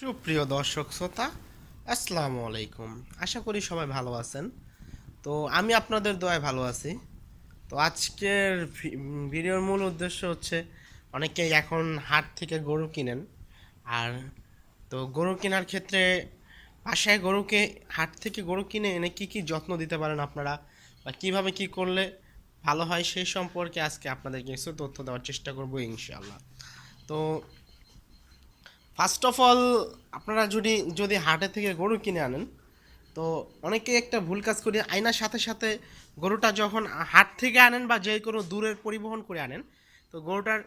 সুপ্রিয় দর্শক শ্রোতা, আসসালামু আলাইকুম। আশা করি সবাই ভালো আছেন। তো আমি আপনাদের দোয়ায় ভালো আছি। তো আজকের ভিডিওর মূল উদ্দেশ্য হচ্ছে, অনেকেই এখন হাট থেকে গরু কিনেন। আর তো গরু কেনার ক্ষেত্রে বাসায় গরুকে হাট থেকে গরু কিনে এনে কী কী যত্ন দিতে পারেন আপনারা, বা কীভাবে কী করলে ভালো হয় সেই সম্পর্কে আজকে আপনাদেরকে কিছু তথ্য দেওয়ার চেষ্টা করবো ইনশাআল্লাহ। তো ফার্স্ট অফ অল, আপনারা যদি যদি হাটে থেকে গরু কিনে আনেন, তো অনেকেই একটা ভুল কাজ করি, আয়নার সাথে সাথে গরুটা যখন হাট থেকে আনেন বা যে কোনো দূরের পরিবহন করে আনেন, তো গরুটার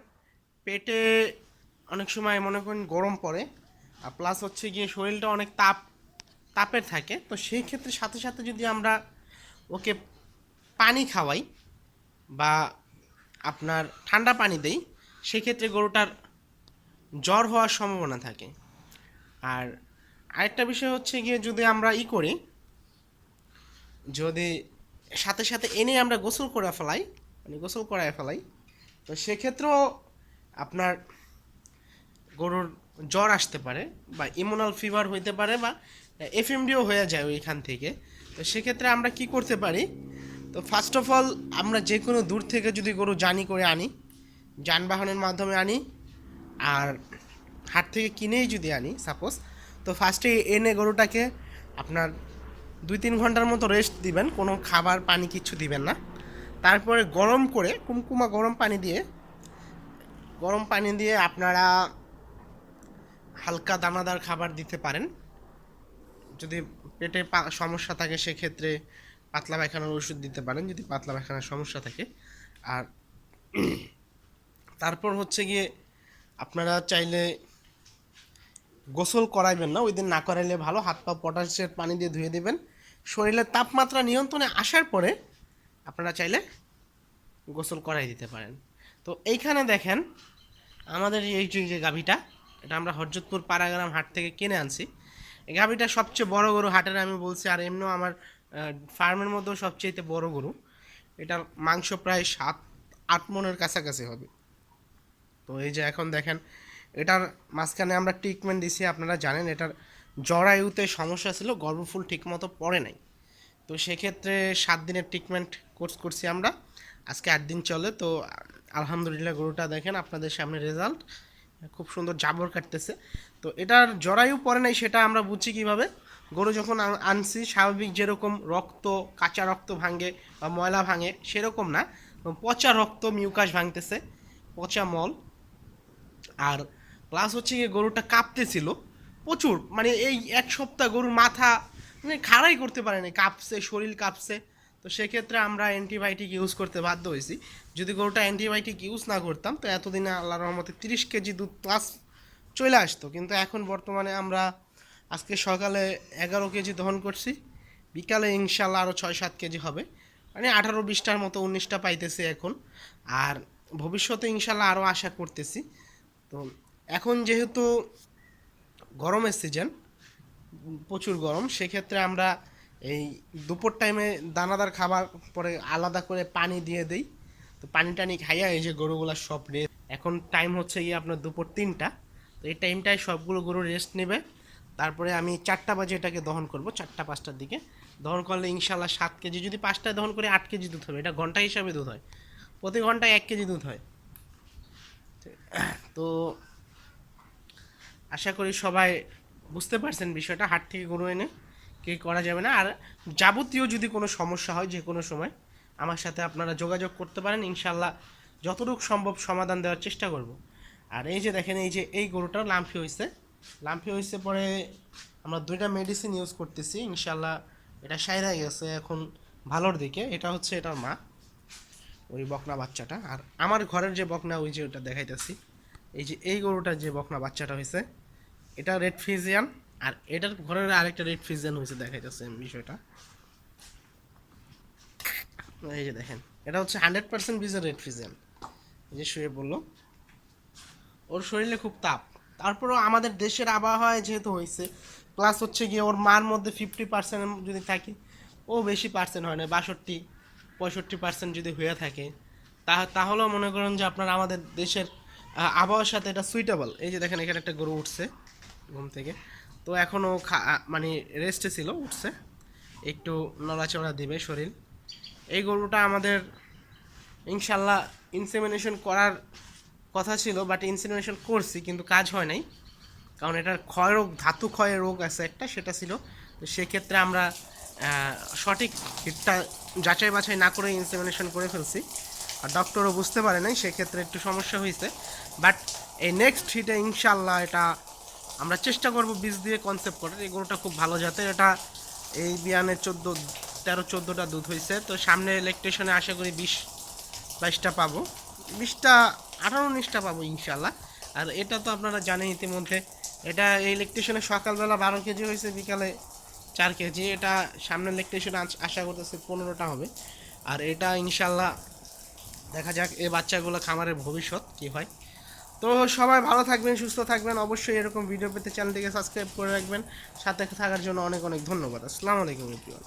পেটে অনেক সময় মনে করেন গরম পড়ে, আর প্লাস হচ্ছে গিয়ে শরীরটা অনেক তাপের থাকে। তো সেই ক্ষেত্রে সাথে সাথে যদি আমরা ওকে পানি খাওয়াই বা আপনার ঠান্ডা পানি দেই, সেক্ষেত্রে গরুটার জ্বর হওয়ার সম্ভাবনা থাকে। আর আরেকটা বিষয় হচ্ছে গিয়ে, যদি আমরা করি, যদি সাথে সাথে এনে আমরা গোসল করে ফেলাই, মানে গোসল করায় ফেলাই, তো সেক্ষেত্রেও আপনার গরুর জ্বর আসতে পারে বা ইমিউনাল ফিভার হইতে পারে বা এফএমডিও হয়ে যায় ওইখান থেকে। তো সেক্ষেত্রে আমরা কি করতে পারি, তো ফার্স্ট অফ অল আমরা যে কোনো দূর থেকে যদি গরু জার্নি করে আনি, যানবাহনের মাধ্যমে আনি, আর হাট থেকে কিনেই যদি আনি সাপোজ, তো ফার্স্টে এনে গরুটাকে আপনার 2-3 ঘন্টার মতো রেস্ট দিবেন, কোনো খাবার পানি কিচ্ছু দিবেন না। তারপরে গরম করে কুমকুমা গরম পানি দিয়ে আপনারা হালকা দানাদার খাবার দিতে পারেন। যদি পেটে সমস্যা থাকে সেক্ষেত্রে পাতলা পায়খানার ওষুধ দিতে পারেন, যদি পাতলা পায়খানার সমস্যা থাকে। আর তারপর হচ্ছে গিয়ে আপনারা চাইলে গোসল করাইবেন না, ওই দিন না করাইলে ভালো। হাত পা পটাশের পানি দিয়ে ধুয়ে দেবেন। শরীরের তাপমাত্রা নিয়ন্ত্রণে আসার পরে আপনারা চাইলে গোসল করাই দিতে পারেন। তো এইখানে দেখেন, আমাদের এই যে গাভীটা, এটা আমরা হরজতপুর পাড়াগ্রাম হাট থেকে কিনে আনছি। এই গাভীটা সবচেয়ে বড় গরু হাটের, আমি বলছি। আর এমনিও আমার ফার্মের মধ্যেও সবচেয়ে বড় গরু। এটার মাংস প্রায় 7-8 মনের কাছাকাছি হবে। তো এই যে এখন দেখেন, এটার মাঝখানে আমরা ট্রিটমেন্ট দিছি। আপনারা জানেন এটার জরায়ুতে সমস্যা ছিল, গর্ভফুল ঠিকমতো পড়ে নাই। তো সেক্ষেত্রে 7 দিনের ট্রিটমেন্ট কোর্স করছি আমরা। আজকে 8 দিন চলে। তো আলহামদুলিল্লাহ গরুটা দেখেন আপনাদের সামনে রেজাল্ট, খুব সুন্দর জাবর কাটতেছে। তো এটার জরায়ু পড়ে নাই সেটা আমরা বুঝছি কীভাবে, গরু যখন আনছি স্বাভাবিক যেরকম রক্ত, কাঁচা রক্ত ভাঙে বা ময়লা ভাঙে সেরকম না, পচা রক্ত মিউকাস ভাঙতেছে, পচা মল। আর প্লাস হচ্ছে গিয়ে গরুটা কাঁপতেছিল প্রচুর, মানে এই 1 সপ্তাহ গরুর মাথা মানে খাড়াই করতে পারেনি, কাঁপছে, শরীর কাঁপছে। তো সেক্ষেত্রে আমরা অ্যান্টিবায়োটিক ইউজ করতে বাধ্য হয়েছি। যদি গরুটা অ্যান্টিবায়োটিক ইউজ না করতাম, তো এতদিনে আল্লাহর রহমতে 30 কেজি দুধ প্লাস চলে আসতো। কিন্তু এখন বর্তমানে আমরা আজকে সকালে 11 কেজি দহন করছি, বিকালে ইনশাল্লাহ আরও 6-7 কেজি হবে, মানে 18-20টার মতো, 19টা পাইতেছি এখন। আর ভবিষ্যতে ইনশাল্লাহ আরও আশা করতেছি। তো এখন যেহেতু গরমের সিজন, প্রচুর গরম, সেক্ষেত্রে আমরা এই দুপুর টাইমে দানাদার খাবার পরে আলাদা করে পানি দিয়ে দিই। তো পানি টানি খাইয়া এই যে গরুগুলা সব রেস্ট, এখন টাইম হচ্ছে গিয়ে আপনার দুপুর 3টা। তো এই টাইমটায় সবগুলো গরু রেস্ট নেবে। তারপরে আমি 4টা বাজে এটাকে দহন করব, 4টা-5টার দিকে দহন করলে ইনশাল্লাহ 7 কেজি, যদি 5টায় দহন করে 8 কেজি দুধ হবে। এটা ঘন্টা হিসাবে দুধ হয়, প্রতি ঘন্টায় 1 কেজি দুধ হয়। তো আশা করি সবাই বুঝতে পারছেন বিষয়টা, হাট থেকে গরু এনে কি করা যাবে না। আর যাবতীয় যদি কোনো সমস্যা হয় যে কোনো সময় আমার সাথে আপনারা যোগাযোগ করতে পারেন, ইনশাল্লাহ যতটুকু সম্ভব সমাধান দেওয়ার চেষ্টা করব। আর এই যে দেখেন, এই যে এই গরুটার লাম্ফি হয়েছে পরে আমরা 2টা মেডিসিন ইউজ করতেছি, ইনশাল্লাহ এটা সাইরা গেছে এখন ভালোর দিকে। এটা হচ্ছে এটার মা, ওই বকনা বাচ্চাটা। আর আমার ঘরের যে বকনা, ওই যে ওটা দেখাইতেছি, এই যে এই গরুটার যে বকনা বাচ্চাটা হয়েছে, এটা রেড ফ্রিজিয়ান। আর এটার ঘরের আরেকটা রেড ফ্রিজিয়ান হয়েছে, দেখাইতেছে বিষয়টা। এই যে দেখেন, এটা হচ্ছে 100% বীজের রেড ফ্রিজিয়ান। এই যে শুয়ে বললো, ওর শরীরে খুব তাপ। তারপরেও আমাদের দেশের আবহাওয়ায় যেহেতু হয়েছে, প্লাস হচ্ছে গিয়ে ওর মার মধ্যে 50% যদি থাকে, ও বেশি পার্সেন্ট হয় না, 62-65% যদি হয়ে থাকে, তাহলেও মনে করেন যে আপনার আমাদের দেশের আবহাওয়ার সাথে এটা সুইটেবল। এই যে দেখেন, এখানে একটা গরু উঠছে, ঘুম থেকে। তো এখনও মানে রেস্টে ছিল, উঠছে, একটু নড়াচড়া দিবে শরীর। এই গরুটা আমাদের ইনশাল্লাহ ইনসেমিনেশন করার কথা ছিল, বাট ইনসেমিনেশন করছি কিন্তু কাজ হয় নাই, কারণ এটার ক্ষয় রোগ, ধাতু ক্ষয়ের রোগ আছে একটা, সেটা ছিল। তো সেক্ষেত্রে আমরা সঠিক হিটটা যাচাই বাছাই না করে ইনসেমিনেশন করে ফেলছি, আর ডক্টরও বুঝতে পারে নাই, সেক্ষেত্রে একটু সমস্যা হয়েছে। বাট এই নেক্সট হিটে ইনশাল্লাহ এটা আমরা চেষ্টা করব বীজ দিয়ে কনসেপ্ট করার। এই গরুটা খুব ভালো জাতের, এটা এই বিয়ানের 13-14টা দুধ হয়েছে। তো সামনে ল্যাকটেশনে আশা করি 20-22টা পাবো, 20টা 18-19টা পাবো ইনশাল্লাহ। আর এটা তো আপনারা জানেন ইতিমধ্যে, এটা এই ল্যাকটেশনে সকালবেলা 12 কেজি হয়েছে, বিকালে 4 কেজি। এটা সামনের ল্যাকটেশনে আশা করতেছে 15টা হবে। আর এটা ইনশাল্লাহ দেখা যাক এই বাচ্চাগুলো খামারের ভবিষ্যৎ কী হয়। তো সবাই ভালো থাকবেন, সুস্থ থাকবেন, অবশ্যই এরকম ভিডিও পেতে চ্যানেলটিকে সাবস্ক্রাইব করে রাখবেন। সাথে থাকার জন্য অনেক অনেক ধন্যবাদ। আসসালামু আলাইকুম এভরিওয়ান।